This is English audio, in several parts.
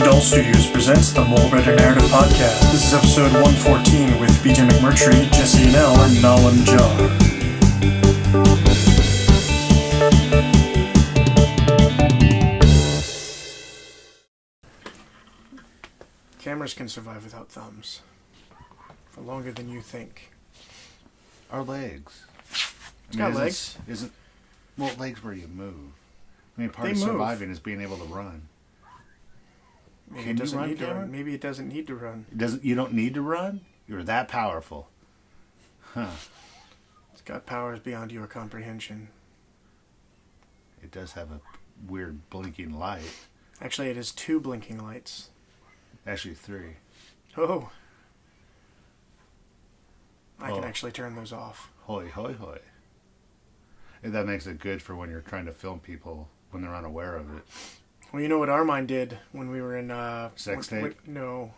Adult Studios presents the More Better Narrative podcast. This is episode 114 with BJ McMurtry, Jesse Nell, and Nalam Jar. Cameras can survive without thumbs for longer than you think. Our legs. It's got legs. Well, legs where you move. I mean, part They of move. surviving is being able to run. Maybe Can it you doesn't run, need to run. Cameron? Maybe it doesn't need to run. You don't need to run? You're that powerful. Huh. It's got powers beyond your comprehension. It does have a weird blinking light. Actually, it has two blinking lights. Actually, 3. Oh. I can Oh. actually turn those off. Hoy, hoy, hoy. And that makes it good for when you're trying to film people when they're unaware of it. Well, you know what Armand did when we were in... Sex tape? No.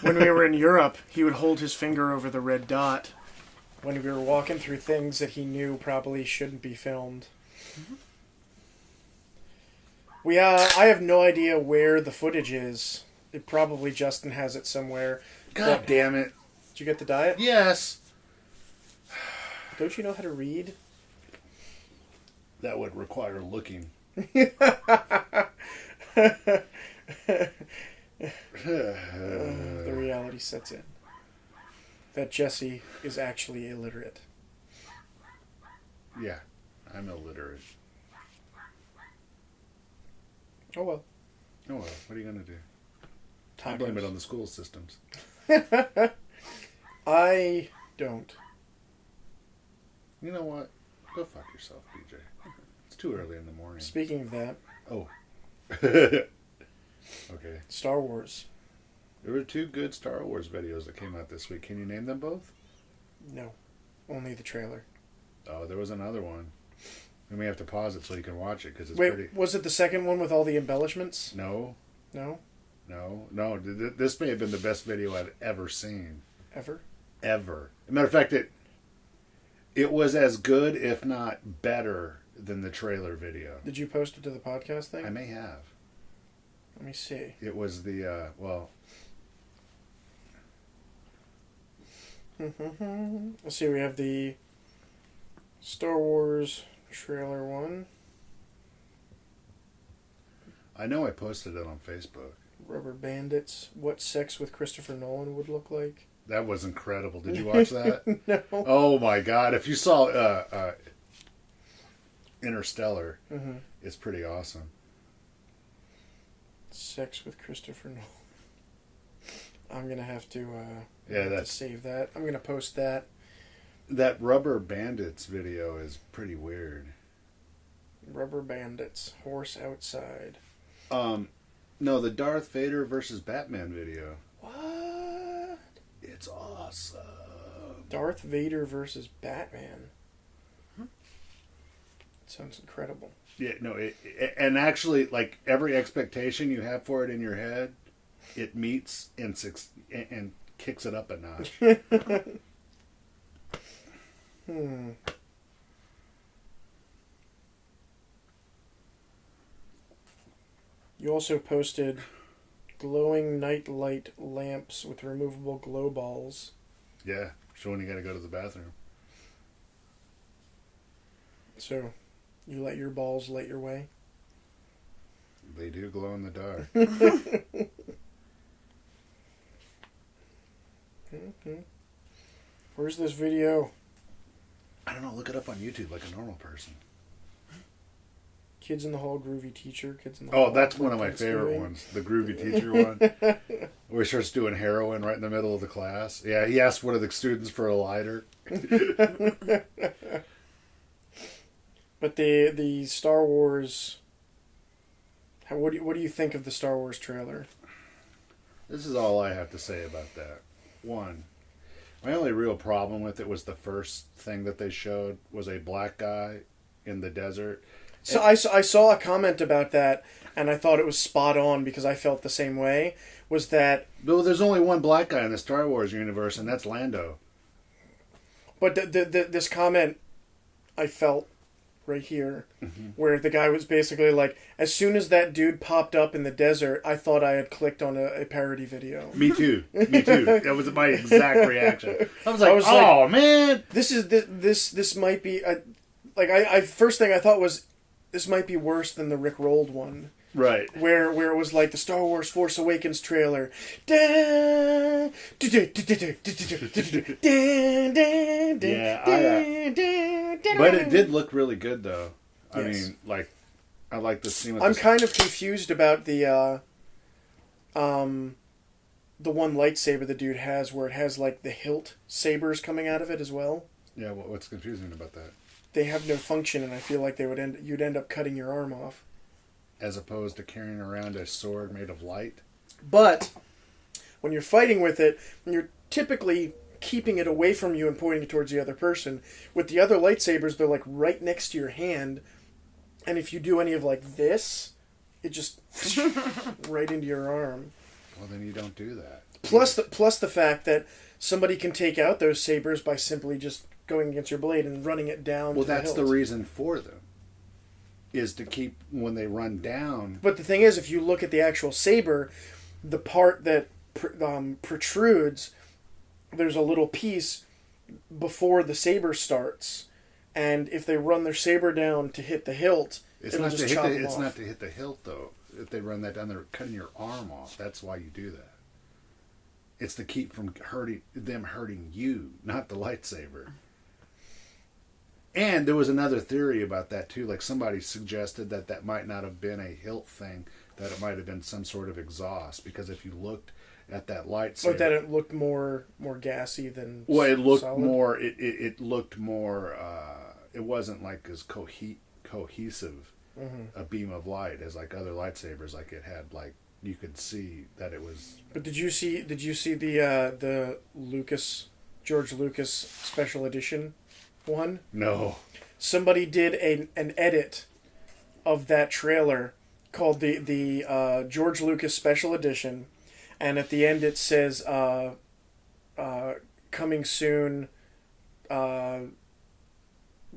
When we were in Europe, he would hold his finger over the red dot when we were walking through things that he knew probably shouldn't be filmed. I have no idea where the footage is. It probably Justin has it somewhere. God damn it. Did you get the diet? Yes. Don't you know how to read? That would require looking. The reality sets in. That Jesse is actually illiterate. Yeah, I'm illiterate. Oh well. Oh well, what are you going to do? I Tacos. blame it on the school systems. I don't. You know what? Go fuck yourself, BJ. It's too early in the morning. Speaking of that, Oh. Okay. Star Wars. There were 2 good Star Wars videos that came out this week. Can you name them both? No. Only the trailer. Oh, there was another one. We may have to pause it so you can watch it because it's Wait, pretty... was it the second one with all the embellishments? No. No? No. This may have been the best video I've ever seen. Ever? Ever. As a matter of fact, it was as good, if not better, than the trailer video. Did you post it to the podcast thing? I may have. Let me see. It was the, Let's see, we have the Star Wars trailer one. I know I posted it on Facebook. Rubber Bandits. What sex with Christopher Nolan would look like. That was incredible. Did you watch that? No. Oh my God. If you saw Interstellar, it's pretty awesome. Sex with Christopher Nolan. I'm going to have to save that. I'm going to post that. That Rubber Bandits video is pretty weird. Rubber Bandits. Horse outside. No, the Darth Vader versus Batman video. What? It's awesome. Darth Vader versus Batman. Sounds incredible. Yeah, no, and actually, like, every expectation you have for it in your head, it meets and kicks it up a notch. You also posted glowing night light lamps with removable glow balls. Yeah, showing you gotta go to the bathroom. So, you let your balls light your way? They do glow in the dark. Where's this video? I don't know, look it up on YouTube like a normal person. Kids in the Hall, Groovy Teacher. Kids in the Hall. Oh, that's one of my favorite Thanksgiving. ones. The Groovy Teacher one. Where he starts doing heroin right in the middle of the class. Yeah, he asked one of the students for a lighter. But the Star Wars... What do you think of the Star Wars trailer? This is all I have to say about that. One, my only real problem with it was the first thing that they showed was a black guy in the desert. So I saw a comment about that, and I thought it was spot on because I felt the same way. Was that... Well, there's only one black guy in the Star Wars universe, and that's Lando. But this comment, I felt right here, where the guy was basically like, as soon as that dude popped up in the desert, I thought I had clicked on a parody video. Me too. That was my exact reaction. I was like, oh, man. This might be... I first thing I thought was, this might be worse than the Rick Rolled one. Right. Where it was like the Star Wars Force Awakens trailer. Yeah, but it did look really good, though. I mean, like, I like the scene with I'm kind of confused about the one lightsaber the dude has, where it has, like, the hilt sabers coming out of it as well. Yeah, what's confusing about that? They have no function, and I feel like you'd end up cutting your arm off. As opposed to carrying around a sword made of light. But when you're fighting with it, you're typically keeping it away from you and pointing it towards the other person. With the other lightsabers, they're like right next to your hand, and if you do any of like this, it just right into your arm. Well, then you don't do that. Plus the fact that somebody can take out those sabers by simply just going against your blade and running it down. Well, that's the reason for them. Is to keep when they run down. But the thing is, if you look at the actual saber, the part that protrudes, there's a little piece before the saber starts, and if they run their saber down to hit the hilt, it'll just chop them off. It's not to hit the hilt, though. If they run that down, they're cutting your arm off. That's why you do that. It's to keep from hurting you, not the lightsaber. And there was another theory about that, too. Like, somebody suggested that might not have been a hilt thing, that it might have been some sort of exhaust. Because if you looked at that lightsaber... But that it looked more gassy than Well, it looked solid. more... It looked more... it wasn't, like, as cohesive a beam of light as, like, other lightsabers. Like, it had, like... You could see that it was... But did you see the George Lucas special edition one? No. Somebody did an edit of that trailer called the George Lucas special edition, and at the end it says coming soon,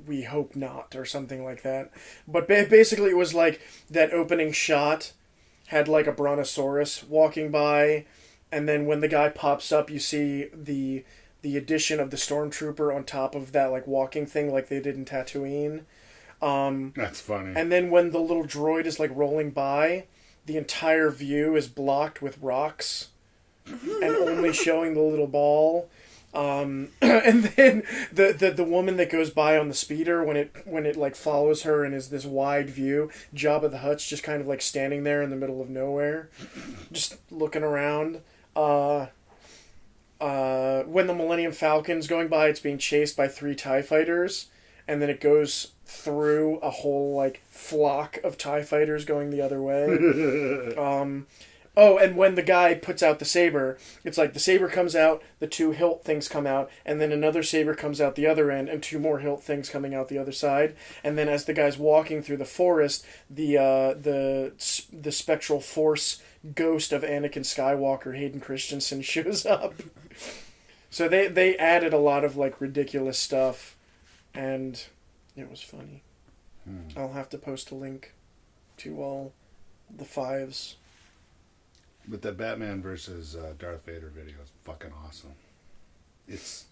we hope not, or something like that. But basically it was like that opening shot had like a brontosaurus walking by, and then when the guy pops up, you see the addition of the stormtrooper on top of that like walking thing, like they did in Tatooine. That's funny. And then when the little droid is like rolling by, the entire view is blocked with rocks, and only showing the little ball. And then the woman that goes by on the speeder, when it like follows her and is this wide view, Jabba the Hutt's just kind of like standing there in the middle of nowhere, just looking around. When the Millennium Falcon's going by, it's being chased by 3 TIE fighters, and then it goes through a whole like flock of TIE fighters going the other way. Oh, and when the guy puts out the saber, it's like the saber comes out, the 2 hilt things come out, and then another saber comes out the other end, and 2 more hilt things coming out the other side. And then as the guy's walking through the forest, the spectral force ghost of Anakin Skywalker, Hayden Christensen, shows up. So they added a lot of like ridiculous stuff, and it was funny. I'll have to post a link to all the 5s. But the Batman versus Darth Vader video is fucking awesome. It's...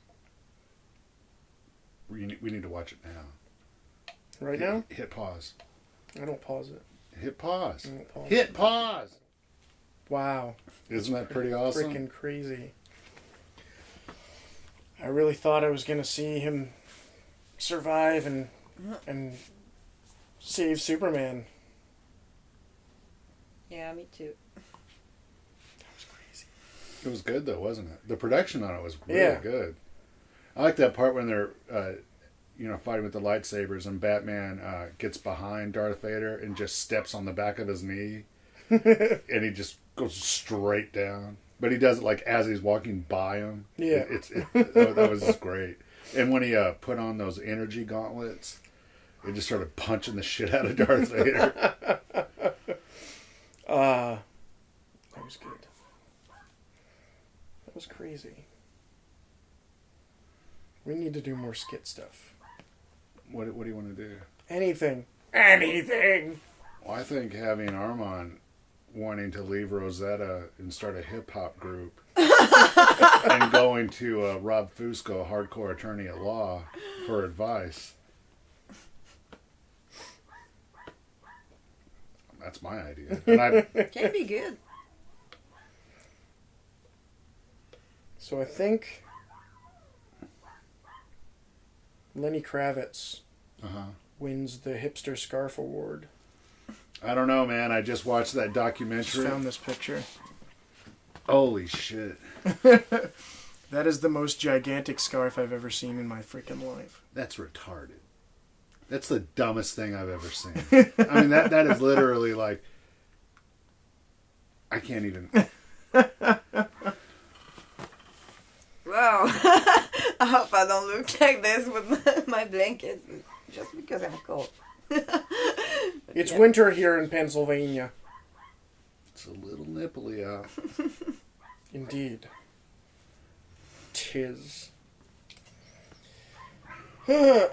We need to watch it now. Right now? Hit pause. I don't pause it. Hit pause. I don't pause Hit it. pause! Wow. Isn't that pretty awesome? Freaking crazy. I really thought I was going to see him survive and save Superman. Yeah, me too. It was good, though, wasn't it? The production on it was really good. I like that part when they're, fighting with the lightsabers, and Batman gets behind Darth Vader and just steps on the back of his knee, and he just goes straight down. But he does it like as he's walking by him. Yeah, that was just great. And when he put on those energy gauntlets, he just started punching the shit out of Darth Vader. That was good. That was crazy. We need to do more skit stuff. What do you want to do? Anything. Anything! Well, I think having Armand wanting to leave Rosetta and start a hip-hop group and going to Rob Fusco, a hardcore attorney at law, for advice. That's my idea. And Can be good. So I think Lenny Kravitz wins the Hipster Scarf Award. I don't know, man. I just watched that documentary. Just found this picture. Holy shit. That is the most gigantic scarf I've ever seen in my freaking life. That's retarded. That's the dumbest thing I've ever seen. I mean, that is literally like... I can't even... Wow. I hope I don't look like this with my blanket, just because I'm cold. It's winter here in Pennsylvania. It's a little nipply out. Indeed. 'Tis. What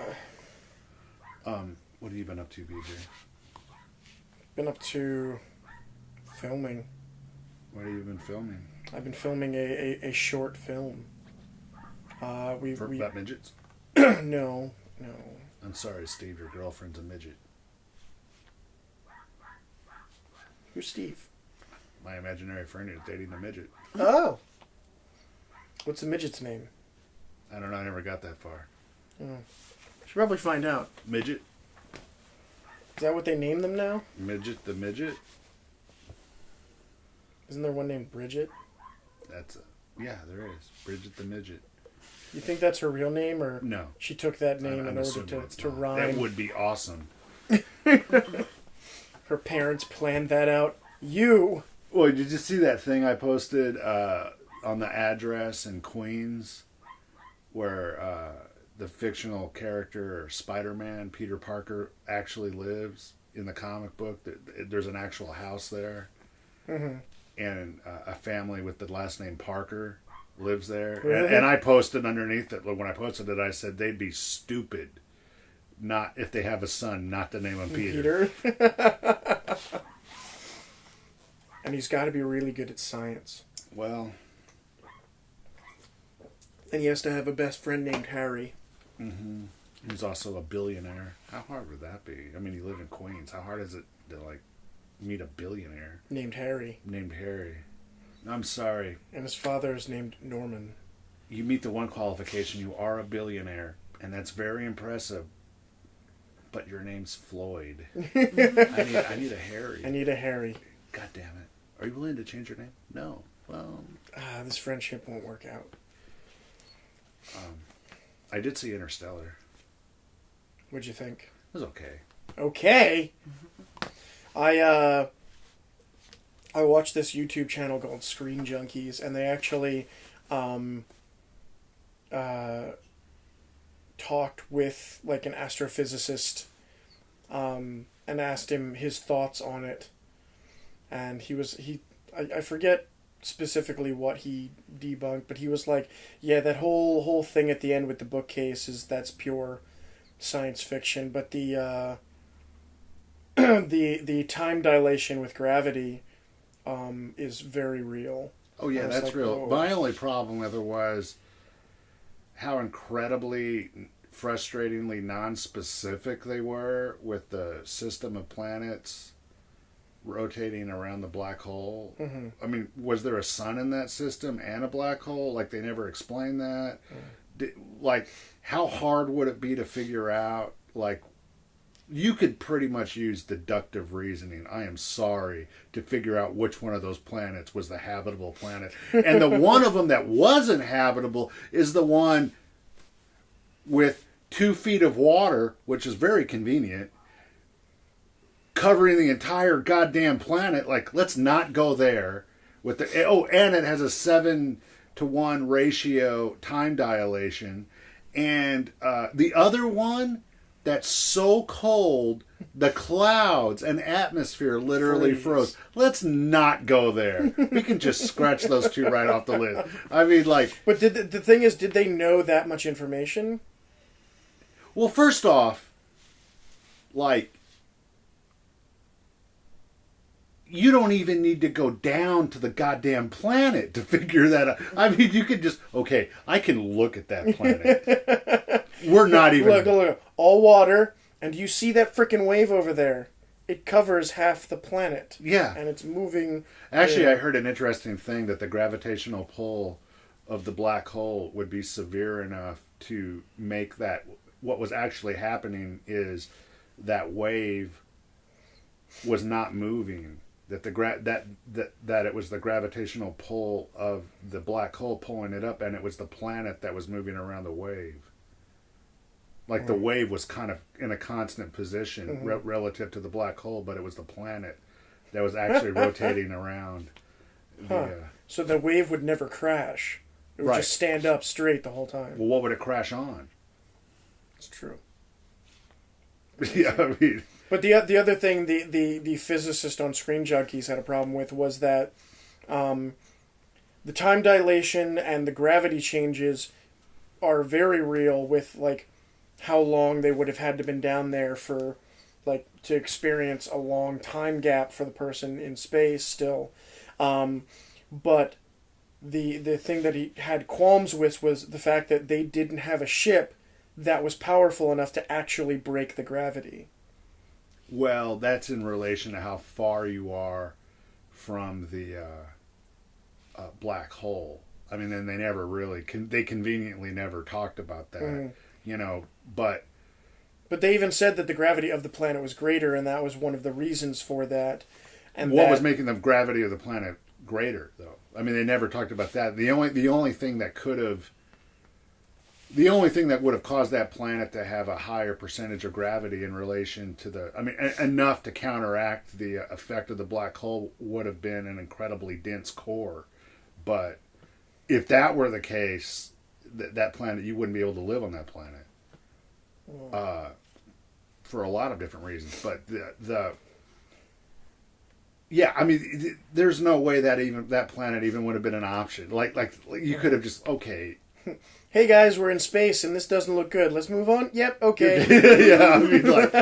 have you been up to, BJ? Been up to filming. What have you been filming? I've been filming a short film. About midgets? No. I'm sorry, Steve. Your girlfriend's a midget. Who's Steve? My imaginary friend is dating a midget. Oh. What's the midget's name? I don't know. I never got that far. Oh. Should probably find out. Midget? Is that what they name them now? Midget the midget? Isn't there one named Bridget? Yeah, there is. Bridget the midget. You think that's her real name, or no? She took that name I'm in order to rhyme. That would be awesome. Her parents planned that out. You. Well, did you see that thing I posted on the address in Queens, where the fictional character Spiderman, Peter Parker, actually lives in the comic book? There's an actual house there, and a family with the last name Parker lives there. Really? And I posted underneath it. When I posted it, I said they'd be stupid not if they have a son not to name him Peter. And he's got to be really good at science. Well, and he has to have a best friend named Harry. Mm-hmm. He's also a billionaire. How hard would that be? I mean, you live in Queens. How hard is it to meet a billionaire named Harry? I'm sorry. And his father is named Norman. You meet the one qualification: you are a billionaire, and that's very impressive. But your name's Floyd. I need a Harry. I need a Harry. God damn it! Are you willing to change your name? No. Well, this friendship won't work out. I did see Interstellar. What'd you think? It was okay. Okay. I watched this YouTube channel called Screen Junkies, and they actually talked with like an astrophysicist and asked him his thoughts on it. And I forget specifically what he debunked, but he was like, yeah, that whole thing at the end with the bookcase that's pure science fiction, but the the time dilation with gravity is very real. Oh yeah, that's like, real. Whoa. My only problem with it was how incredibly frustratingly non-specific they were with the system of planets rotating around the black hole. Mm-hmm. I mean, was there a sun in that system and a black hole? Like, they never explained that. How hard would it be to figure out? Like, you could pretty much use deductive reasoning, I am sorry, to figure out which one of those planets was the habitable planet. And the one of them that wasn't habitable is the one with 2 feet of water, which is very convenient, covering the entire goddamn planet. Like, let's not go there. And it has a 7-to-1 ratio time dilation. And the other one that's so cold, the clouds and atmosphere literally froze. Let's not go there. We can just scratch those 2 right off the list. I mean, like... But the thing is, did they know that much information? Well, first off, like, you don't even need to go down to the goddamn planet to figure that out. I mean, you could just, okay, I can look at that planet. We're not even... Look, all water, and you see that frickin' wave over there. It covers half the planet. Yeah. And it's moving... Actually, I heard an interesting thing that the gravitational pull of the black hole would be severe enough to make that... What was actually happening is that wave was not moving. That that it was the gravitational pull of the black hole pulling it up, and it was the planet that was moving around the wave. Like the wave was kind of in a constant position relative to the black hole, but it was the planet that was actually rotating around. So the wave would never crash. It would just stand up straight the whole time. Well, what would it crash on? It's true. Yeah, I mean... But the other thing the physicist on Screen Junkies had a problem with was that the time dilation and the gravity changes are very real with, like, how long they would have had to been down there for, like, to experience a long time gap for the person in space still. But the thing that he had qualms with was the fact that they didn't have a ship that was powerful enough to actually break the gravity. Well, that's in relation to how far you are from the black hole. I mean, and they never really... they conveniently never talked about that, you know, but... But they even said that the gravity of the planet was greater, and that was one of the reasons for that. And what was making the gravity of the planet greater, though? I mean, they never talked about that. The only thing that could have... The only thing that would have caused that planet to have a higher percentage of gravity in relation to the... I mean, enough to counteract the effect of the black hole would have been an incredibly dense core. But if that were the case, that planet, you wouldn't be able to live on that planet. For a lot of different reasons. But yeah, I mean, there's no way that planet even would have been an option. Like you could have just, okay... Hey guys, we're in space and this doesn't look good. Let's move on? Yep, okay. Yeah, I mean, like,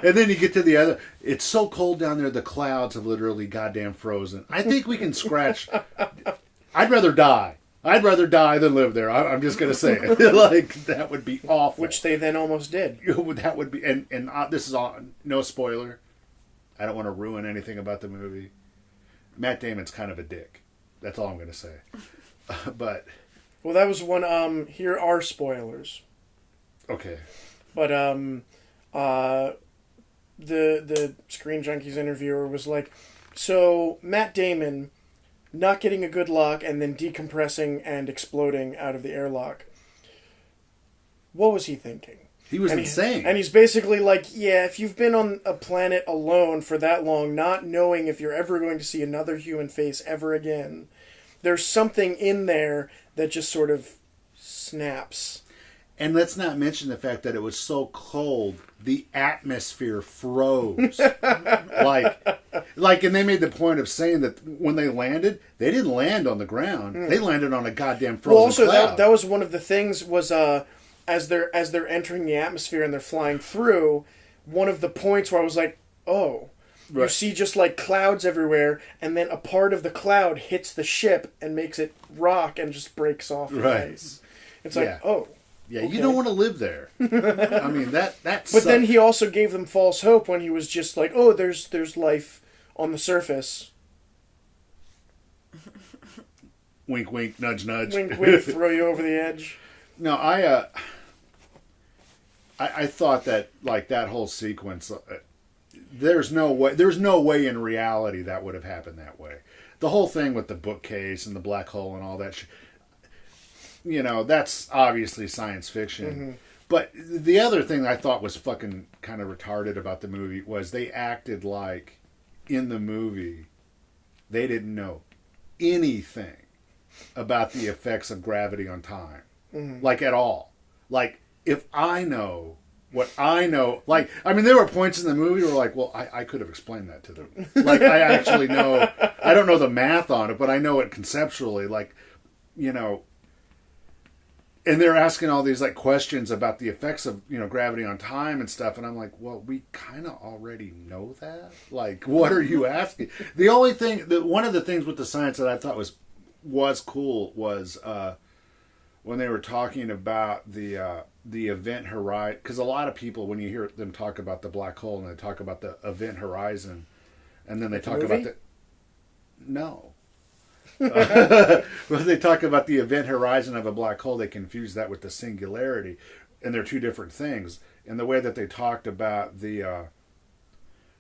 and then you get to the other. It's so cold down there, the clouds have literally goddamn frozen. I think we can scratch. I'd rather die. I'd rather die than live there. I'm just going to say it. Like, that would be awful. Which they then almost did. That would be, and this is all, no spoiler. I don't want to ruin anything about the movie. Matt Damon's kind of a dick. That's all I'm going to say. But... Well, that was one, here are spoilers. Okay. But, the Screen Junkies interviewer was like, so, Matt Damon not getting a good lock and then decompressing and exploding out of the airlock. What was he thinking? He was insane. And he's basically like, yeah, if you've been on a planet alone for that long, not knowing if you're ever going to see another human face ever again, there's something in there that just sort of snaps. And let's not mention the fact that it was so cold, the atmosphere froze. like, and they made the point of saying that when they landed, they didn't land on the ground. They landed on a goddamn frozen cloud. That was one of the things was, as they're entering the atmosphere and they're flying through, one of the points where I was like, oh... Right. You see just like clouds everywhere, and then a part of the cloud hits the ship and makes it rock and just breaks off the ice. It's like, oh. Yeah, okay. You don't want to live there. I mean, that But then he also gave them false hope when he was just like, oh, there's life on the surface. Wink, wink, nudge, nudge. Wink, wink, throw you over the edge. No, I thought that, like, that whole sequence... There's no way in reality that would have happened that way. The whole thing with the bookcase and the black hole and all that, that's obviously science fiction. Mm-hmm. But the other thing I thought was fucking kind of retarded about the movie was they acted like in the movie they didn't know anything about the effects of gravity on time. Mm-hmm. Like at all. Like if I know what I know, like, I mean, there were points in the movie where, like, well, I could have explained that to them. Like, I actually know, I don't know the math on it, but I know it conceptually. Like, and they're asking all these like questions about the effects of gravity on time and stuff, and I'm like, well, we kind of already know that. Like, what are you asking? The only thing one of the things with the science that I thought was cool was when they were talking about the event horizon, because a lot of people, when you hear them talk about the black hole and they talk about the event horizon, and then they talk about when they talk about the event horizon of a black hole, they confuse that with the singularity, and they're two different things. And the way that they talked about the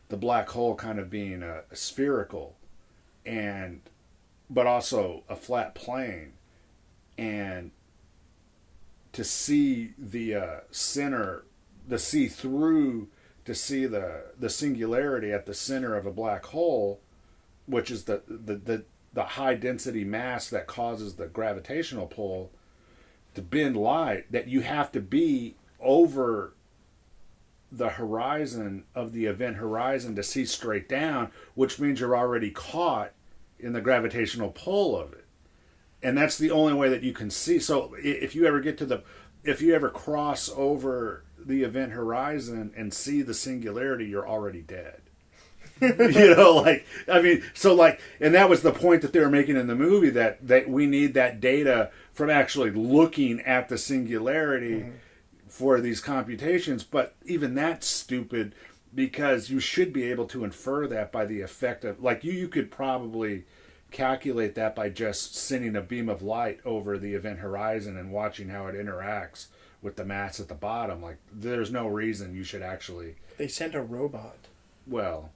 black hole kind of being spherical, but also a flat plane, and to see the center, to see the singularity at the center of a black hole, which is the high density mass that causes the gravitational pull to bend light, that you have to be over the horizon of the event horizon to see straight down, which means you're already caught in the gravitational pull of it. And that's the only way that you can see. So if you ever cross over the event horizon and see the singularity, you're already dead. And that was the point that they were making in the movie, that we need that data from actually looking at the singularity for these computations. But even that's stupid, because you should be able to infer that by the effect of, like, you could probably calculate that by just sending a beam of light over the event horizon and watching how it interacts with the mass at the bottom. Like, there's no reason you should actually... They sent a robot. Well...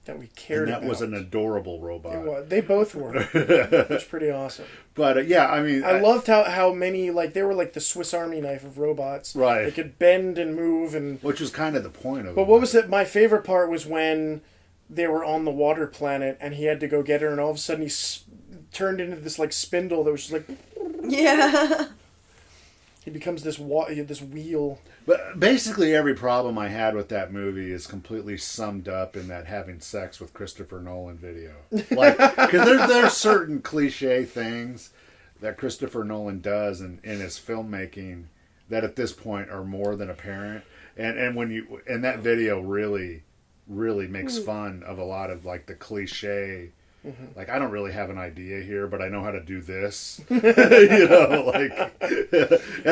that we cared about. And that was an adorable robot. It was. They both were. It was pretty awesome. But, I loved how many, like, they were like the Swiss Army knife of robots. Right. They could bend and move. Which was kind of the point of it. But what was it? My favorite part was when they were on the water planet and he had to go get her, and all of a sudden he turned into this, like, spindle that was just like... Yeah. He becomes this wheel. But basically every problem I had with that movie is completely summed up in that having sex with Christopher Nolan video. Like, because there's certain cliche things that Christopher Nolan does in his filmmaking that at this point are more than apparent. And that video really makes fun of a lot of, like, the cliche. Like, I don't really have an idea here, but I know how to do this. And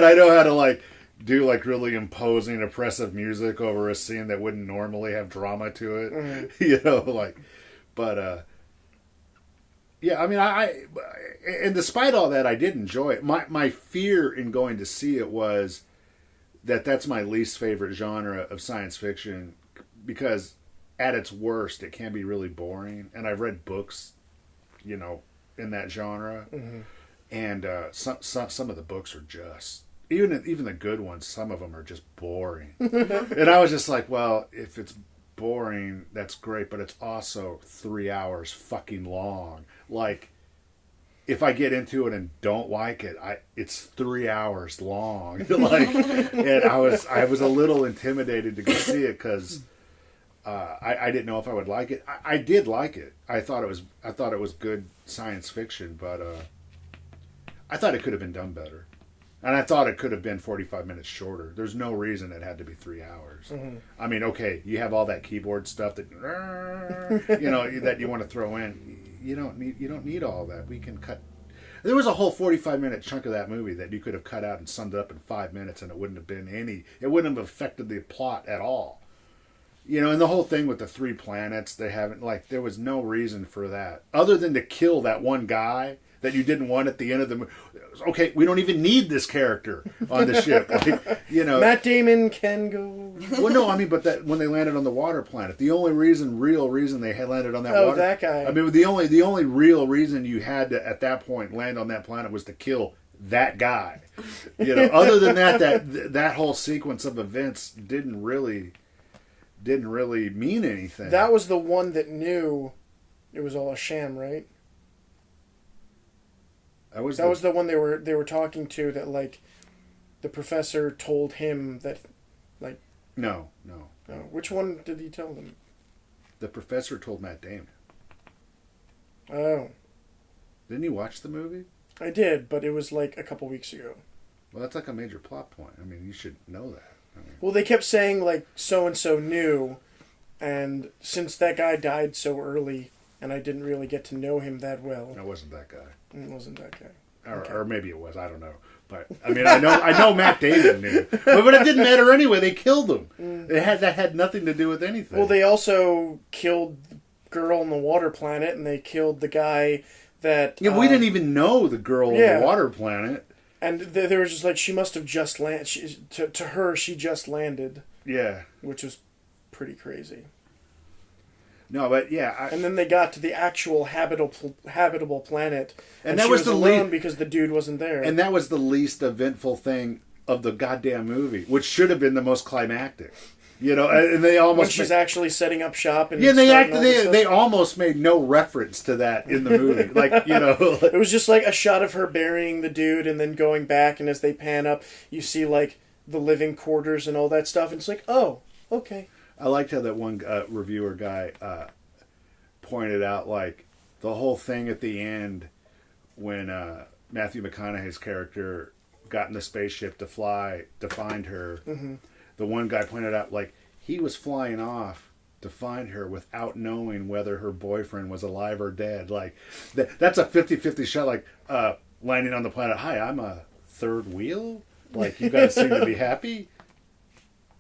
I know how to, like, do, like, really imposing, oppressive music over a scene that wouldn't normally have drama to it. And despite all that, I did enjoy it. My fear in going to see it was that's my least favorite genre of science fiction, because at its worst, it can be really boring. And I've read books, in that genre. And some of the books are just, even the good ones, some of them are just boring. And I was just like, well, if it's boring, that's great, but it's also 3 hours fucking long. Like, if I get into it and don't like it, it's 3 hours long. And I was a little intimidated to go see it, because I didn't know if I would like it. I did like it. I thought it was good science fiction, but I thought it could have been done better. And I thought it could have been 45 minutes shorter. There's no reason it had to be 3 hours. I mean, okay, you have all that keyboard stuff that that you want to throw in. You don't need all that. We can cut. There was a whole 45-minute chunk of that movie that you could have cut out and summed up in 5 minutes, and it wouldn't have affected the plot at all. And the whole thing with the 3 planets, there was no reason for that, other than to kill that one guy that you didn't want at the end of the movie. Okay, we don't even need this character on the ship. Matt Damon can go. Well, no, I mean, but that when they landed on the water planet, the only real reason they had landed on that water... that guy. I mean, the only real reason you had to, at that point, land on that planet was to kill that guy. Other than that whole sequence of events didn't really mean anything. That was the one that knew it was all a sham, right? That was the one they were talking to, that, like, the professor told him that, like... No. Which one did he tell them? The professor told Matt Damon. Oh. Didn't you watch the movie? I did, but it was, like, a couple weeks ago. Well, that's like a major plot point. I mean, you should know that. I mean, Well, they kept saying, like, so-and-so knew, and since that guy died so early, and I didn't really get to know him that well. it wasn't that guy. It wasn't that guy. Or maybe it was. I don't know. But I mean, I know Matt Damon knew, but it didn't matter anyway. They killed him. That had nothing to do with anything. Well, they also killed the girl on the water planet, and they killed the guy that. Yeah, we didn't even know the girl on the water planet. And they were just like, she must have just landed. To her, she just landed. Yeah, which was pretty crazy. No, but yeah, and then they got to the actual habitable planet, and that she was the alone because the dude wasn't there. And that was the least eventful thing of the goddamn movie, which should have been the most climactic. You know, and they almost when she's actually setting up shop and they almost made no reference to that in the movie. Like, you know, it was just like a shot of her burying the dude and then going back, and as they pan up, you see like the living quarters and all that stuff, and it's like, oh, okay. I liked how that one reviewer guy pointed out, like, the whole thing at the end when Matthew McConaughey's character got in the spaceship to find her. Mm-hmm. The one guy pointed out, like, he was flying off to find her without knowing whether her boyfriend was alive or dead. Like, that's a 50-50 shot, like, landing on the planet. Hi, I'm a third wheel. Like, you guys seem to be happy.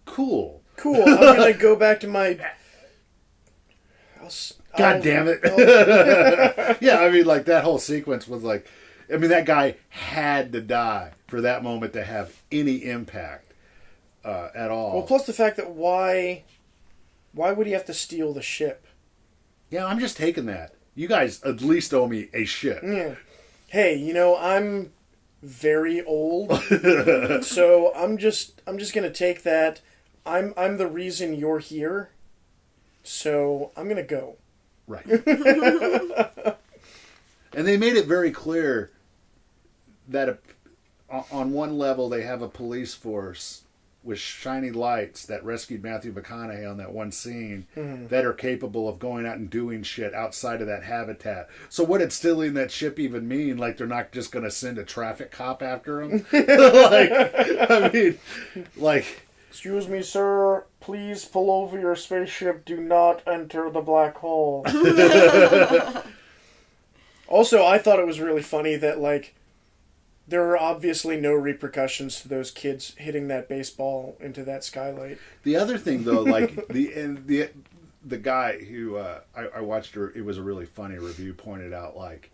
Cool. I'm going to go back to my... God damn it. Yeah, I mean, like, that whole sequence was like... I mean, that guy had to die for that moment to have any impact at all. Well, plus the fact that why would he have to steal the ship? Yeah, I'm just taking that. You guys at least owe me a ship. Yeah. Hey, you know, I'm very old, so I'm just going to take that... I'm the reason you're here, so I'm gonna go. Right. And they made it very clear that on one level they have a police force with shiny lights that rescued Matthew McConaughey on that one scene that are capable of going out and doing shit outside of that habitat. So what did stealing that ship even mean? Like, they're not just going to send a traffic cop after him? Like, I mean, like... Excuse me, sir. Please pull over your spaceship. Do not enter the black hole. Also, I thought it was really funny that, like, there are obviously no repercussions to those kids hitting that baseball into that skylight. The other thing, though, like, the guy who I watched, it was a really funny review, pointed out, like,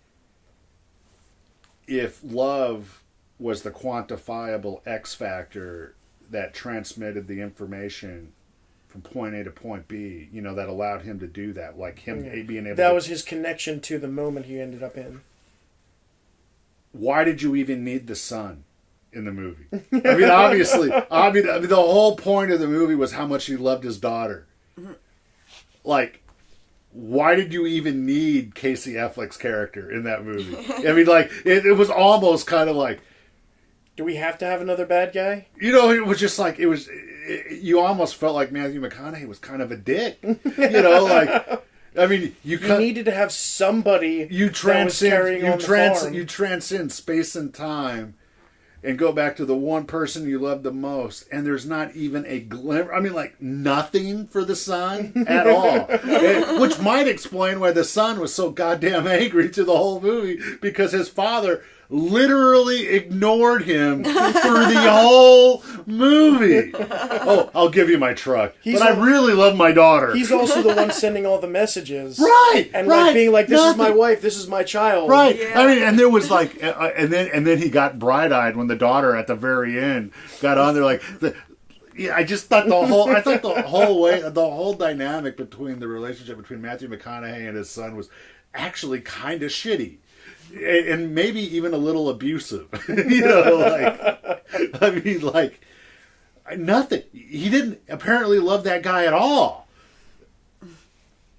if love was the quantifiable X factor that transmitted the information from point A to point B, you know, that allowed him to do that, like him being able. That was his connection to the moment he ended up in. Why did you even need the sun in the movie? I mean, obviously, I mean, the whole point of the movie was how much he loved his daughter. Like, why did you even need Casey Affleck's character in that movie? I mean, like, it was almost kind of like, do we have to have another bad guy? You know, it was just like, you almost felt like Matthew McConaughey was kind of a dick. You know, like, I mean, you needed to have somebody you transcend space and time and go back to the one person you love the most, and there's not even a glimmer, I mean, like, nothing for the son at all. Which might explain why the son was so goddamn angry to the whole movie, because his father literally ignored him through the whole movie. Oh, I'll give you my truck. I really love my daughter. He's also the one sending all the messages. Right. And like being like, this is my wife, this is my child. Right. Yeah. I mean, and there was like, and then he got bright-eyed when the daughter at the very end got on there like... I just thought the whole dynamic between the relationship between Matthew McConaughey and his son was actually kind of shitty. And maybe even a little abusive. You know, like, I mean, like, nothing. He didn't apparently love that guy at all.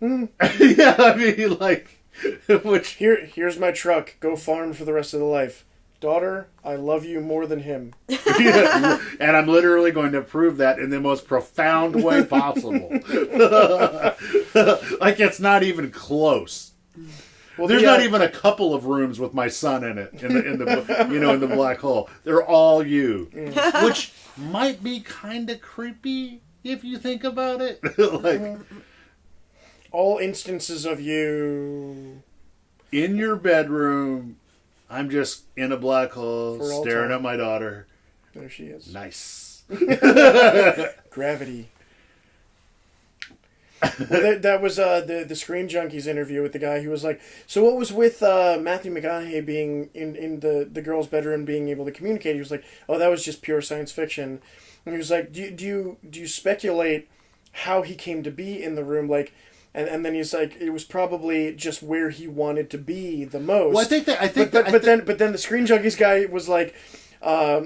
Yeah, I mean, like, here's my truck. Go farm for the rest of the life. Daughter, I love you more than him. Yeah, and I'm literally going to prove that in the most profound way possible. Like, it's not even close. Well, there's not even a couple of rooms with my son in it in the black hole. They're all you, which might be kind of creepy if you think about it. Like all instances of you in your bedroom. I'm just in a black hole, For all staring time. at my daughter. There she is. Nice. Gravity. Well, that was the Screen Junkies interview with the guy who was like, so what was with Matthew McConaughey being in the girl's bedroom being able to communicate? He was like, oh, that was just pure science fiction. And he was like, do you speculate how he came to be in the room? Like, and then he's like, it was probably just where he wanted to be the most. Well, But then the Screen Junkies guy was like,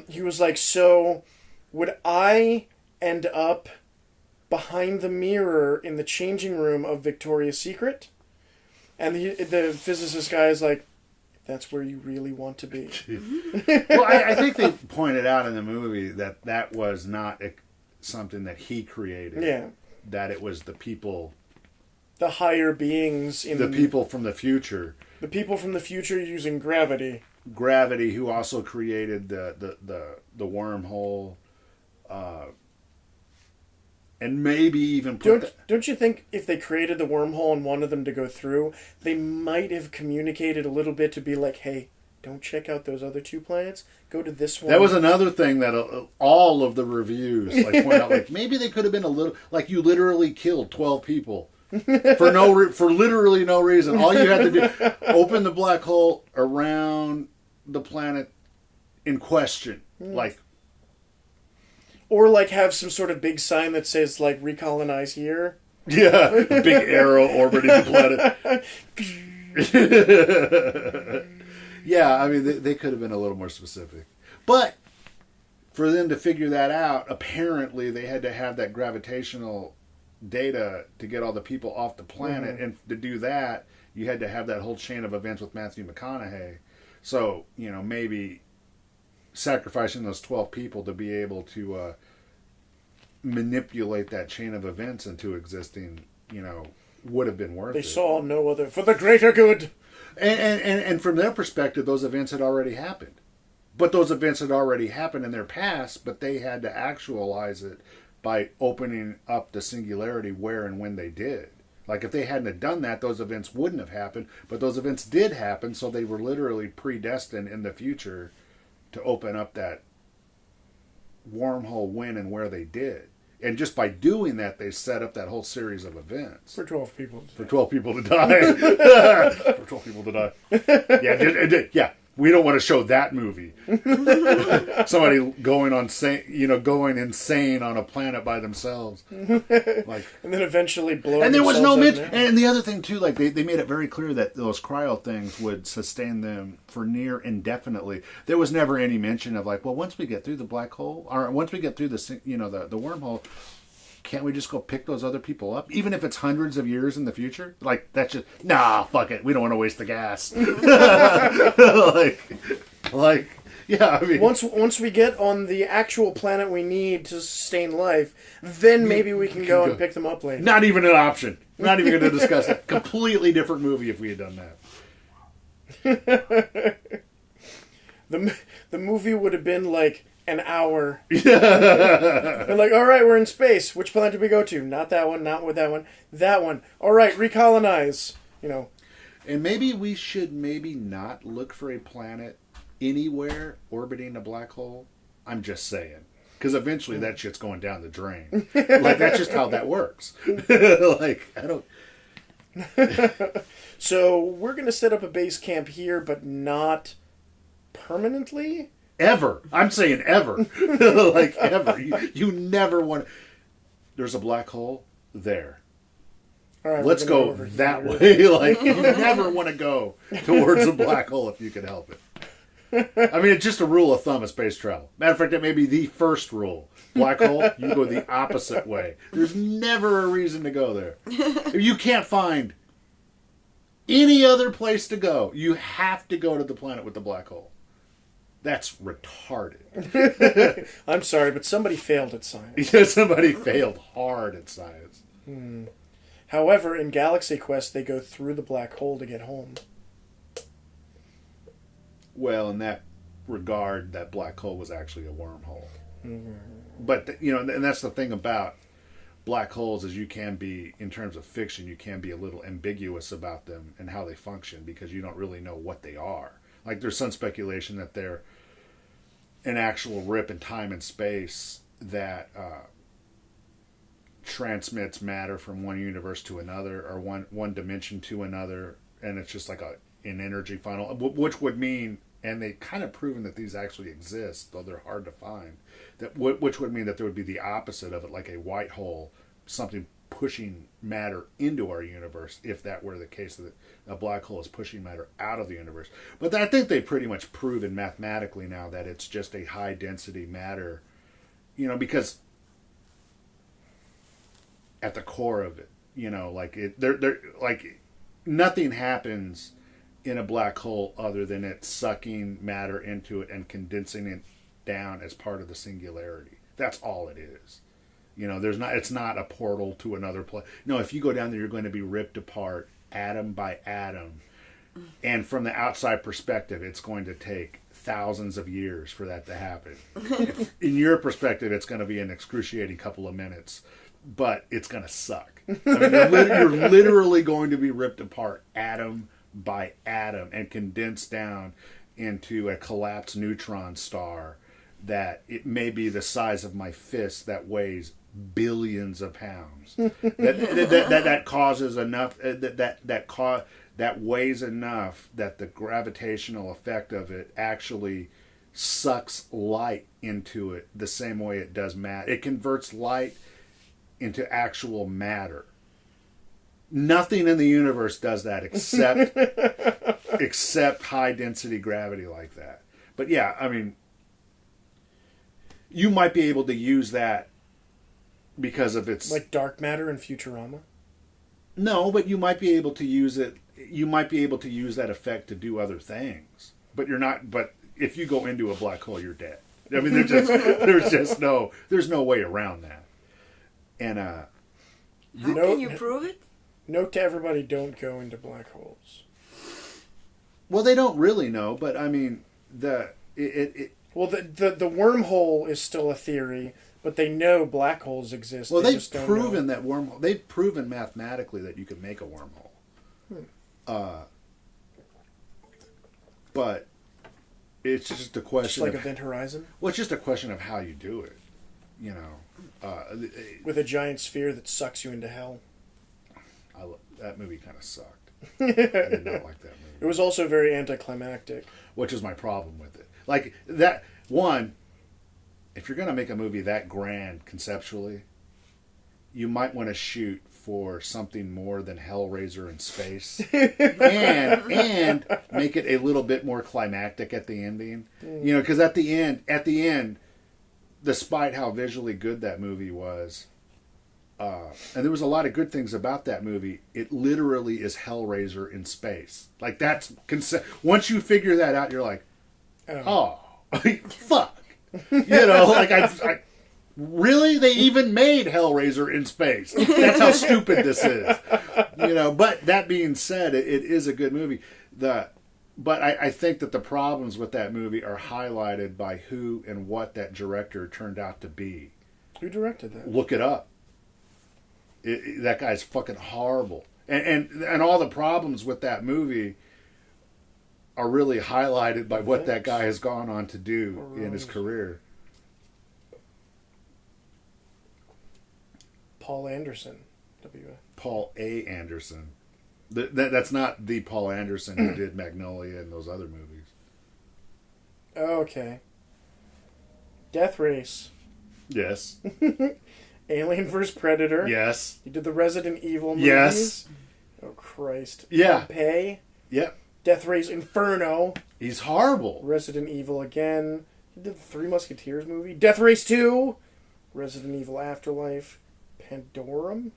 he was like, so would I end up behind the mirror in the changing room of Victoria's Secret? And the physicist guy is like, that's where you really want to be. Well, I think they pointed out in the movie that was not something that he created. Yeah. That it was the people... The higher beings in the people from the future. The people from the future using gravity. Gravity, who also created the wormhole, and maybe even Don't you think if they created the wormhole and wanted them to go through, they might have communicated a little bit to be like, hey, don't check out those other 2 planets. Go to this one. That was another thing that all of the reviews point out. Like maybe they could have been a little like you literally killed 12 people. For literally no reason. All you had to do open the black hole around the planet in question. Like or like have some sort of big sign that says like recolonize here. Yeah. A big arrow orbiting the planet. Yeah, I mean they could have been a little more specific. But for them to figure that out, apparently they had to have that gravitational data to get all the people off the planet, and to do that you had to have that whole chain of events with Matthew McConaughey. So maybe sacrificing those 12 people to be able to manipulate that chain of events into existing would have been worth it. They saw no other for the greater good, and from their perspective those events had already happened, but those events had already happened in their past, but they had to actualize it by opening up the singularity where and when they did. Like if they hadn't have done that, those events wouldn't have happened, but those events did happen, so they were literally predestined in the future to open up that wormhole when and where they did. And just by doing that, they set up that whole series of events. For 12 people. For 12 people to die. For 12 people to die. Yeah. We don't want to show that movie. Somebody going insane on a planet by themselves. Like, and then eventually blowing. And there was no mention. And the other thing too, like they made it very clear that those cryo things would sustain them for near indefinitely. There was never any mention of like, well, once we get through the black hole, or once we get through the wormhole, can't we just go pick those other people up? Even if it's hundreds of years in the future? Like, that's just... Nah, fuck it. We don't want to waste the gas. Yeah, I mean... Once we get on the actual planet we need to sustain life, then maybe we can go and pick them up later. Not even an option. Not even going to discuss it. Completely different movie if we had done that. The movie would have been like... an hour. They're like, all right, we're in space. Which planet did we go to? Not that one, not with that one. That one. All right, recolonize. And maybe we should not look for a planet anywhere orbiting a black hole. I'm just saying. Because eventually that shit's going down the drain. Like, that's just how that works. Like, I don't... So, we're going to set up a base camp here, but not permanently? Ever. I'm saying ever. Like, ever. You never want... There's a black hole there. All right, let's go that way. Like, you never want to go towards a black hole if you can help it. I mean, it's just a rule of thumb of space travel. Matter of fact, that may be the first rule. Black hole, you go the opposite way. There's never a reason to go there. If you can't find any other place to go, you have to go to the planet with the black hole. That's retarded. I'm sorry, but somebody failed at science. Yeah, somebody failed hard at science. However, in Galaxy Quest, they go through the black hole to get home. Well, in that regard, that black hole was actually a wormhole. Mm-hmm. But and that's the thing about black holes is you can be, in terms of fiction, you can be a little ambiguous about them and how they function because you don't really know what they are. Like there's some speculation that they're an actual rip in time and space that transmits matter from one universe to another or one dimension to another, and it's just like an energy funnel, which would mean, and they kind of proven that these actually exist, though they're hard to find, which would mean that there would be the opposite of it, like a white hole, something pushing matter into our universe, if that were the case, that a black hole is pushing matter out of the universe. But I think they pretty much proven mathematically now that it's just a high density matter, because at the core of it, they're like nothing happens in a black hole other than it sucking matter into it and condensing it down as part of the singularity. That's all it is. It's not a portal to another place. No, if you go down there, you're going to be ripped apart atom by atom. And from the outside perspective, it's going to take thousands of years for that to happen. In your perspective, it's going to be an excruciating couple of minutes, but it's going to suck. I mean, you're literally going to be ripped apart atom by atom and condensed down into a collapsed neutron star that it may be the size of my fist that weighs billions of pounds. that causes enough that weighs enough that the gravitational effect of it actually sucks light into it the same way it does matter. It converts light into actual matter. Nothing in the universe does that except high density gravity like that. But yeah, I mean, you might be able to use that because of its... Like dark matter in Futurama? No, but you might be able to use it. You might be able to use that effect to do other things. But you're not... But if you go into a black hole, you're dead. I mean, there's no way around that. And how can you prove it? Note to everybody, don't go into black holes. Well, they don't really know, but I mean, the wormhole is still a theory, but they know black holes exist. Well, they've proven that wormhole. They've proven mathematically that you can make a wormhole. But it's just a question. Just like Event Horizon. Well, it's just a question of how you do it. With a giant sphere that sucks you into hell. That movie kind of sucked. I did not like that movie. It was also very anticlimactic. Which is my problem with it. Like, that, one, if you're going to make a movie that grand conceptually, you might want to shoot for something more than Hellraiser in space. and make it a little bit more climactic at the ending. Because at the end, despite how visually good that movie was, and there was a lot of good things about that movie, it literally is Hellraiser in space. Like, that's... Once you figure that out, you're like, oh fuck. I really? They even made Hellraiser in space. That's how stupid this is. But that being said, it is a good movie. But I think that the problems with that movie are highlighted by who and what that director turned out to be. Who directed that? Look it up. That guy's fucking horrible. And all the problems with that movie are really highlighted by what that guy has gone on to do in his career. Paul Anderson. Paul A. Anderson. That's not the Paul Anderson who did Magnolia and those other movies. Okay. Death Race. Yes. Alien vs. Predator. Yes. He did the Resident Evil movies. Yes. Oh, Christ. Yeah. Pompeii. Yep. Death Race Inferno. He's horrible. Resident Evil again. He did the Three Musketeers movie. Death Race 2. Resident Evil Afterlife. Pandorum.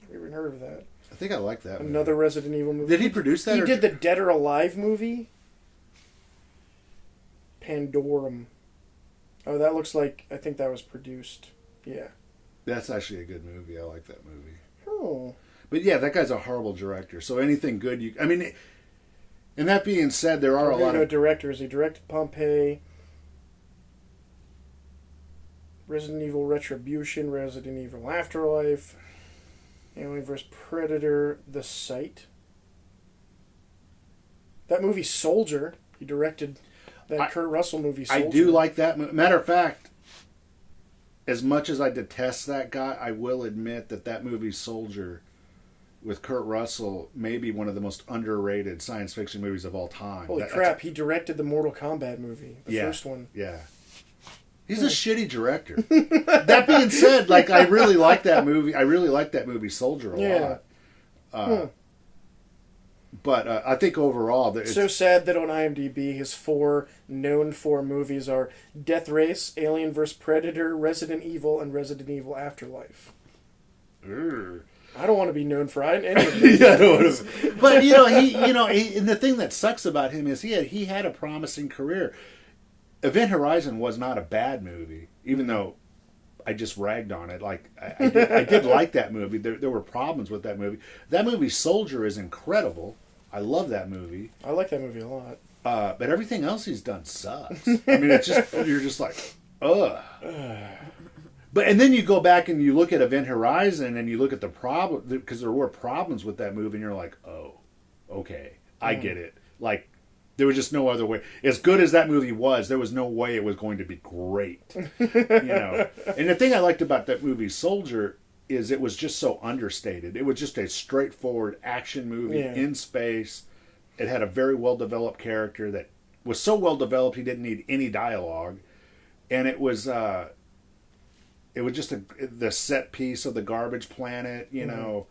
Never even heard of that. I think I like that movie. Another Resident Evil movie. Did he produce that? He did the Dead or Alive movie. Pandorum. Oh, that looks like... I think that was produced. Yeah. That's actually a good movie. I like that movie. Oh. But yeah, that guy's a horrible director. So anything good I mean, And that being said, there are a lot of directors. He directed Pompeii, Resident Evil Retribution, Resident Evil Afterlife, Alien vs. Predator, The Sight. That movie Soldier, he directed that Kurt Russell movie Soldier. I do like that movie. Matter of fact, as much as I detest that guy, I will admit that movie Soldier with Kurt Russell may be one of the most underrated science fiction movies of all time. Holy crap, he directed the Mortal Kombat movie, the first one. Yeah. He's a shitty director. That being said, like, I really like that movie. I really like that movie Soldier a lot. But I think overall... It's so sad that on IMDb, his 4 known 4 movies are Death Race, Alien vs. Predator, Resident Evil, and Resident Evil Afterlife. I don't want to be known for any of these. Yeah, I don't want to. But, and the thing that sucks about him is he had a promising career. Event Horizon was not a bad movie, even though I just ragged on it. Like, I did like that movie. There were problems with that movie. That movie Soldier is incredible. I love that movie. I like that movie a lot. But everything else he's done sucks. I mean, it's just, you're just like, ugh. And then you go back and you look at Event Horizon and you look at the problem, because there were problems with that movie, and you're like, oh, okay, I get it. Like, there was just no other way. As good as that movie was, there was no way it was going to be great. And the thing I liked about that movie Soldier is it was just so understated. It was just a straightforward action movie in space. It had a very well-developed character that was so well-developed he didn't need any dialogue. And it was just the set piece of the garbage planet, you know.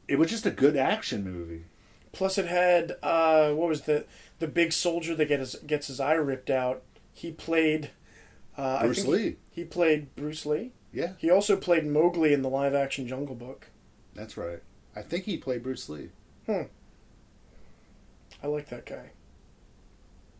It was just a good action movie. Plus, it had what was the big soldier that gets his eye ripped out? He played Bruce Lee. He played Bruce Lee. Yeah. He also played Mowgli in the live-action Jungle Book. That's right. I think he played Bruce Lee. I like that guy.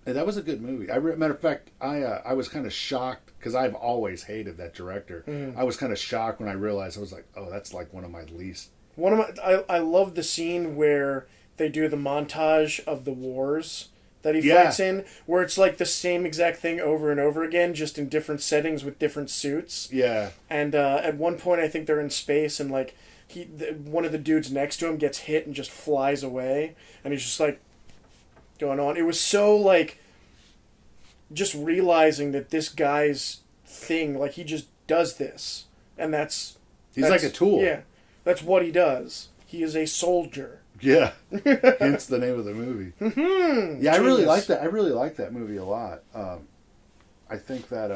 And that was a good movie. Matter of fact, I was kind of shocked because I've always hated that director. I was kind of shocked when I realized, I was like, oh, that's like one of my least. I love the scene where they do the montage of the wars that he fights in, where it's like the same exact thing over and over again, just in different settings with different suits. Yeah. And at one point, I think they're in space, and like one of the dudes next to him gets hit and just flies away, and he's just like going on. It was so like just realizing that this guy's thing, like he just does this, and that's like a tool. Yeah, that's what he does. He is a soldier. Yeah, hence the name of the movie. Yeah, I really like that. I really like that movie a lot. I think that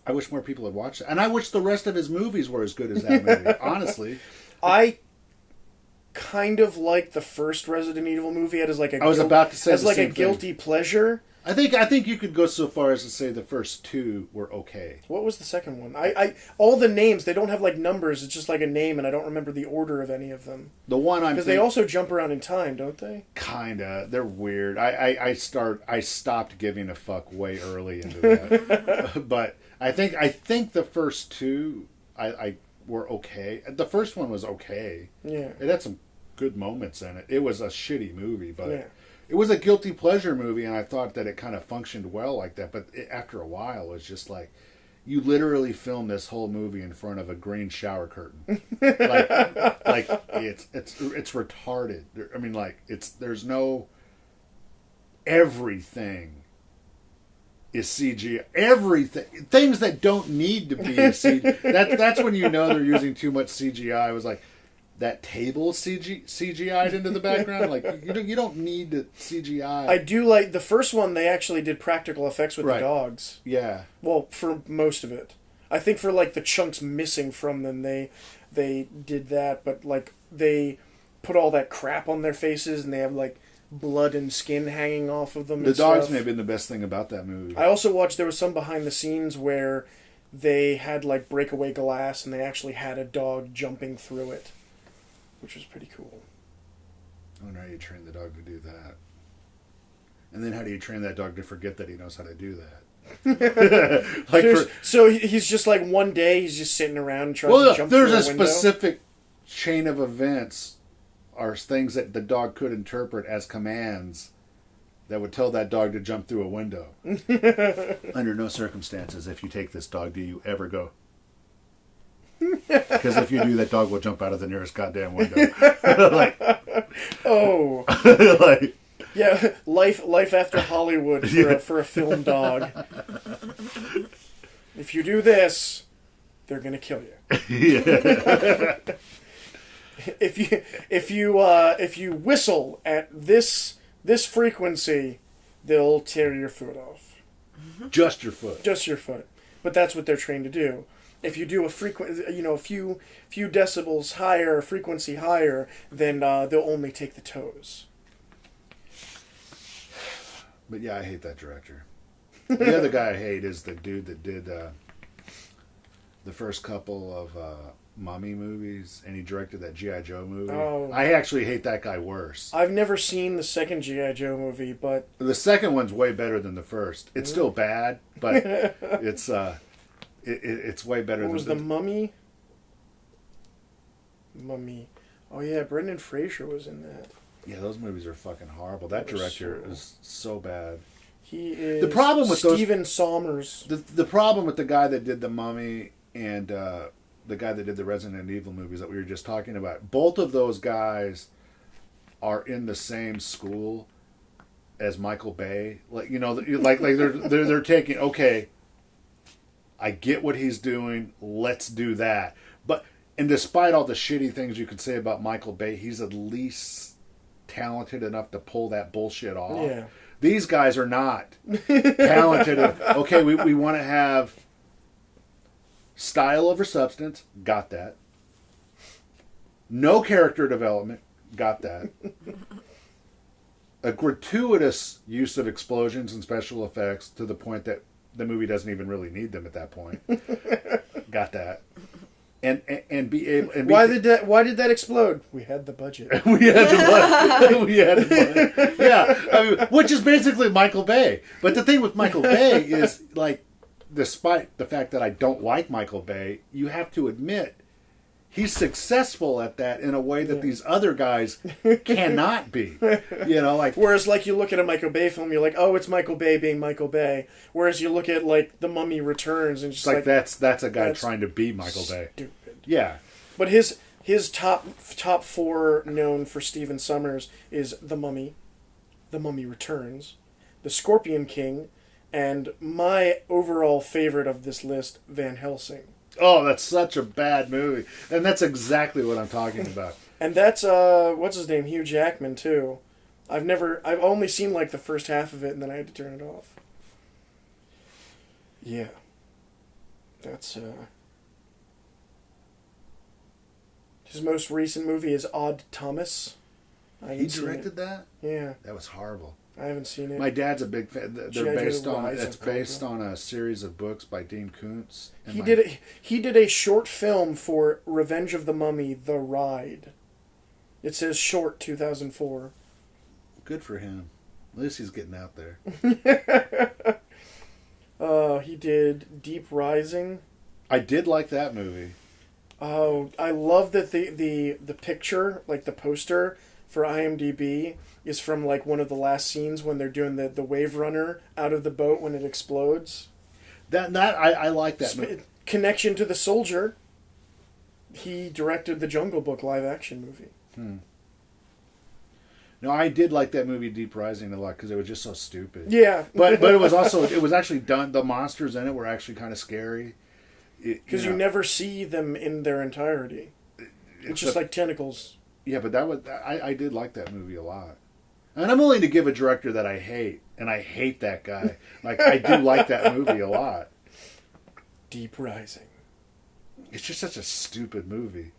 I wish more people had watched it, and I wish the rest of his movies were as good as that movie. Honestly, I kind of like the first Resident Evil movie as like a. I was about to say as the like same a guilty pleasure. I think you could go so far as to say the first 2 were okay. What was the second one? I all the names, they don't have like numbers. It's just like a name, and I don't remember the order of any of them. The one because they also jump around in time, don't they? Kinda. They're weird. I stopped giving a fuck way early into that. But I think the first 2 I were okay. The first one was okay. Yeah. It had some good moments in it. It was a shitty movie, but. Yeah. It was a guilty pleasure movie, and I thought that it kind of functioned well like that. But after a while, it was just like, you literally filmed this whole movie in front of a green shower curtain. like it's retarded. I mean, like there's no. Everything is CG. Everything, things that don't need to be CG. That's when you know they're using too much CGI. I was like. That table CGI'd into the background, like you don't need to CGI. I do like the first one. They actually did practical effects with the dogs. Yeah. Well, for most of it, I think for like the chunks missing from them, they did that. But like they put all that crap on their faces, and they have like blood and skin hanging off of them. The dogs may have been the best thing about that movie. I also watched. There was some behind the scenes where they had like breakaway glass, and they actually had a dog jumping through it, which was pretty cool. I wonder how you train the dog to do that. And then how do you train that dog to forget that he knows how to do that? So he's just like one day he's just sitting around and trying to jump through a window? There's a specific chain of events are things that the dog could interpret as commands that would tell that dog to jump through a window. Under no circumstances, if you take this dog, do you ever go? Because if you do, that dog will jump out of the nearest goddamn window. Like, oh, like, yeah, life after Hollywood for a film dog. If you do this, they're gonna kill you. yeah. If you whistle at this frequency, they'll tear your foot off. Just your foot. Just your foot. But that's what they're trained to do. If you do a few decibels higher, frequency higher, then they'll only take the toes. But yeah, I hate that director. The other guy I hate is the dude that did the first couple of Mummy movies, and he directed that G.I. Joe movie. Oh. I actually hate that guy worse. I've never seen the second G.I. Joe movie, but The second one's way better than the first. It's still bad, but it's way better. What was the Mummy? Mummy. Oh yeah, Brendan Fraser was in that. Yeah, those movies are fucking horrible. That director is so bad. He is the problem with Stephen Sommers. The problem with the guy that did the Mummy and the guy that did the Resident Evil movies that we were just talking about, both of those guys are in the same school as Michael Bay. Like, you know, like they're taking, okay, I get what he's doing, let's do that. But and despite all the shitty things you could say about Michael Bay, he's at least talented enough to pull that bullshit off. Yeah. These guys are not talented. Okay, we want to have style over substance. Got that. No character development. Got that. A gratuitous use of explosions and special effects to the point that the movie doesn't even really need them at that point. Got that. And be able. And Why did that explode? We had the budget. we had the budget. Yeah, I mean, which is basically Michael Bay. But the thing with Michael Bay is, like, despite the fact that I don't like Michael Bay, you have to admit he's successful at that in a way that these other guys cannot be. You know, like, whereas, like, you look at a Michael Bay film, you're like, oh, it's Michael Bay being Michael Bay. Whereas you look at, like, The Mummy Returns and just like that's a guy trying to be Michael Bay. Stupid. Yeah. But his top four known for Stephen Sommers is The Mummy, The Mummy Returns, The Scorpion King, and my overall favorite of this list, Van Helsing. Oh, that's such a bad movie. And that's exactly what I'm talking about. And that's what's his name, Hugh Jackman too. I've only seen like the first half of it, and then I had to turn it off. Yeah. That's his most recent movie is Odd Thomas. He directed that? Yeah. That was horrible. I haven't seen it. My dad's a big fan. They're based on It's based on a series of books by Dean Koontz. He did a short film for Revenge of the Mummy: The Ride. It says short 2004. Good for him. At least he's getting out there. He did Deep Rising. I did like that movie. Oh, I love that the picture, like the poster for IMDb, is from like one of the last scenes when they're doing the wave runner out of the boat when it explodes. I like that movie. Connection to the Soldier. He directed the Jungle Book live action movie. No, I did like that movie Deep Rising a lot because it was just so stupid. Yeah, but it was actually done. The monsters in it were actually kind of scary. Because you never see them in their entirety. It's just like tentacles. Yeah, but I did like that movie a lot. And I'm willing to give a director that I hate, and I hate that guy. Like, I do like that movie a lot. Deep Rising. It's just such a stupid movie.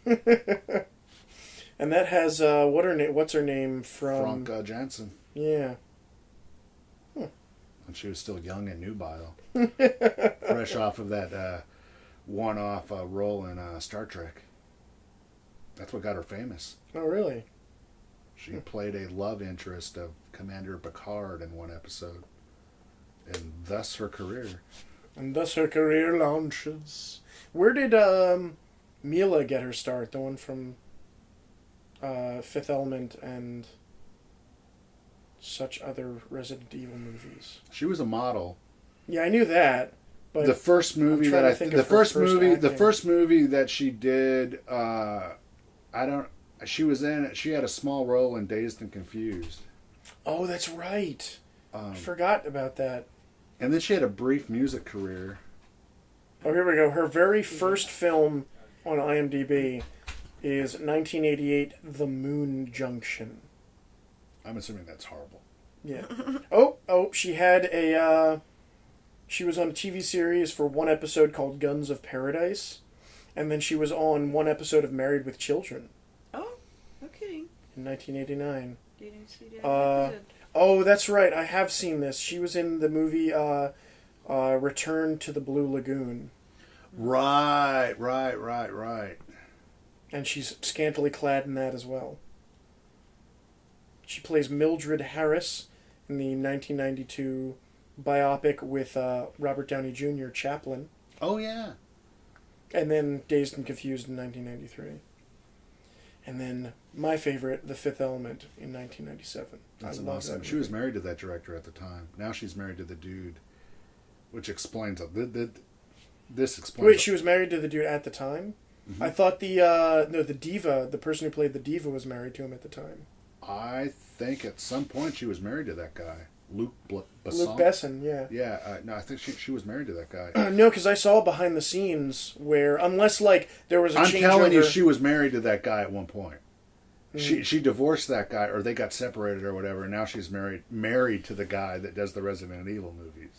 And that has, what's her name from... Franca Janssen. Yeah. And she was still young and nubile. Fresh off of that one-off role in Star Trek. That's what got her famous. Oh, really? She played a love interest of Commander Picard in one episode. And thus her career. And thus her career launches. Where did Mila get her start? The one from Fifth Element and such other Resident Evil movies. She was a model. Yeah, I knew that. But the first movie that the first movie that she did, she was in. She had a small role in Dazed and Confused. Oh, that's right. I forgot about that. And then she had a brief music career. Oh, here we go. Her very first film on IMDb is 1988, The Moon Junction. I'm assuming that's horrible. Yeah. Oh, she had a... she was on a TV series for one episode called Guns of Paradise. And then she was on one episode of Married with Children. Oh, okay. In 1989. Didn't see that episode. Oh, that's right. I have seen this. She was in the movie Return to the Blue Lagoon. Right. And she's scantily clad in that as well. She plays Mildred Harris in the 1992 biopic with Robert Downey Jr., Chaplin. Oh, yeah. And then Dazed and Confused in 1993. And then my favorite, The Fifth Element, in 1997. That's awesome. She was married to that director at the time. Now she's married to the dude, which explains this explains. Wait, she was married to the dude at the time? Mm-hmm. I thought the diva, the person who played the diva, was married to him at the time. I think at some point she was married to that guy, Luc Besson. Luc Besson, yeah. Yeah, no, I think she was married to that guy. No, because I saw behind the scenes where, unless there was a changeover. I'm telling you, she was married to that guy at one point. She divorced that guy, or they got separated or whatever, and now she's married to the guy that does the Resident Evil movies.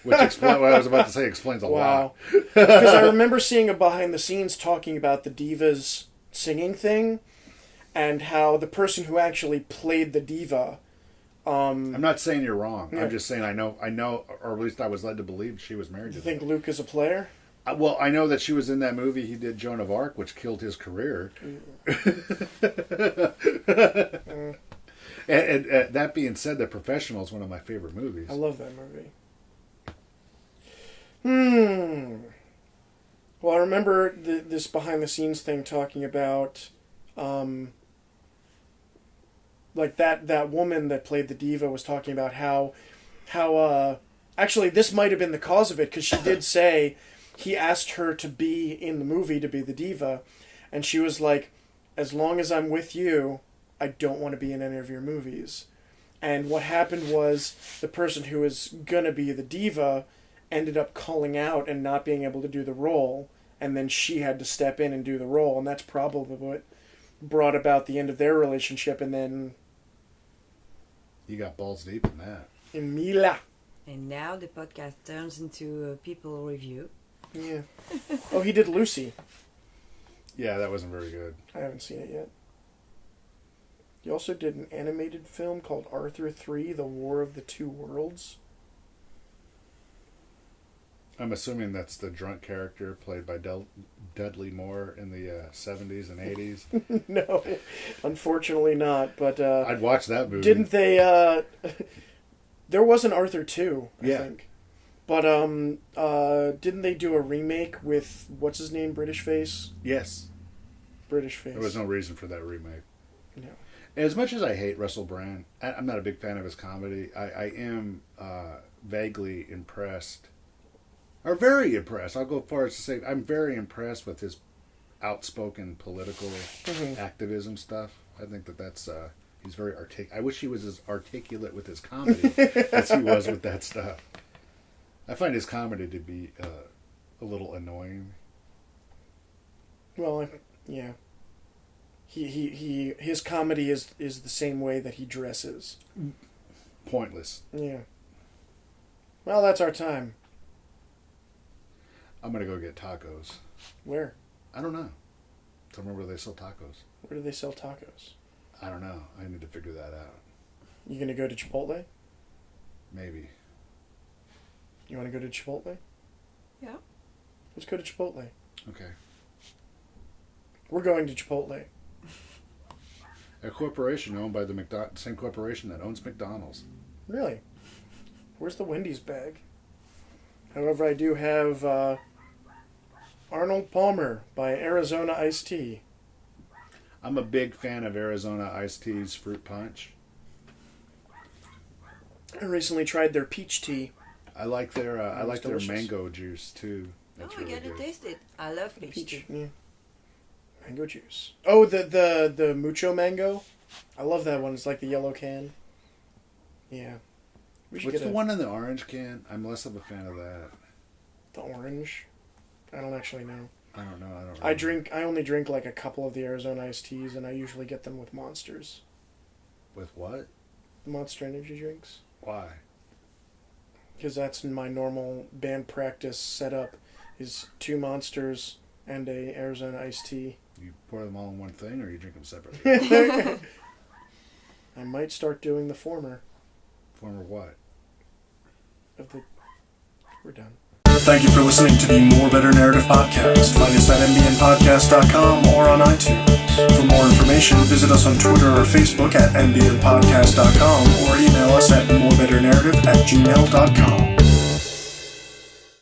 Which what I was about to say explains a lot. Because I remember seeing a behind the scenes talking about the diva's singing thing, and how the person who actually played the diva... I'm not saying you're wrong. Yeah. I'm just saying I know, or at least I was led to believe she was married to You think Luke is a player? Well, I know that she was in that movie he did, Joan of Arc, which killed his career. And that being said, The Professional is one of my favorite movies. I love that movie. Well, I remember this behind-the-scenes thing talking about, that woman that played the diva was talking about how actually this might have been the cause of it, because she did say he asked her to be in the movie, to be the diva, and she was like, as long as I'm with you, I don't want to be in any of your movies. And what happened was the person who was gonna be the diva ended up calling out and not being able to do the role, and then she had to step in and do the role, and that's probably what brought about the end of their relationship. And then you got balls deep in that. In Mila. And now the podcast turns into a people review. Yeah. Oh, he did Lucy. Yeah, that wasn't very good. I haven't seen it yet. He also did an animated film called Arthur 3, The War of the Two Worlds. I'm assuming that's the drunk character played by Dudley Moore in the 70s and 80s. No, unfortunately not. But I'd watch that movie. Didn't they... there was an Arthur 2, I think. But didn't they do a remake with, what's his name, British Face? Yes. British Face. There was no reason for that remake. No. As much as I hate Russell Brand, I'm not a big fan of his comedy. I am vaguely impressed, or very impressed. I'll go as far as to say I'm very impressed with his outspoken political activism stuff. I think that's he's very I wish he was as articulate with his comedy as he was with that stuff. I find his comedy to be a little annoying. Well, yeah. His comedy is the same way that he dresses. Pointless. Yeah. Well, that's our time. I'm gonna go get tacos. Where? I don't know. Somewhere where they sell tacos. Where do they sell tacos? I don't know. I need to figure that out. You gonna go to Chipotle? Maybe. You want to go to Chipotle? Yeah. Let's go to Chipotle. Okay. We're going to Chipotle. A corporation owned by the same corporation that owns McDonald's. Really? Where's the Wendy's bag? However, I do have Arnold Palmer by Arizona Iced Tea. I'm a big fan of Arizona Iced Tea's fruit punch. I recently tried their peach tea. I like their delicious. mango juice too. That's Oh, we really gotta good. taste it. I love peach. Peach, yeah. Mango juice. Oh, the mucho mango. I love that one. It's like the yellow can. Yeah. We should What's get the one in the orange can? I'm less of a fan of that. the orange. I don't actually know. I don't know. I only drink like a couple of the Arizona iced teas, and I usually get them with Monsters. With what? Monster energy drinks. Why? Because that's my normal band practice setup, is 2 Monsters and a Arizona iced tea. You pour them all in one thing, or you drink them separately? I might start doing the former. Former what? We're done. Thank you for listening to the More Better Narrative podcast. Find us at mbnpodcast.com or on iTunes. For more information, visit us on Twitter or Facebook at mbnpodcast.com or email us at morebetternarrative@gmail.com.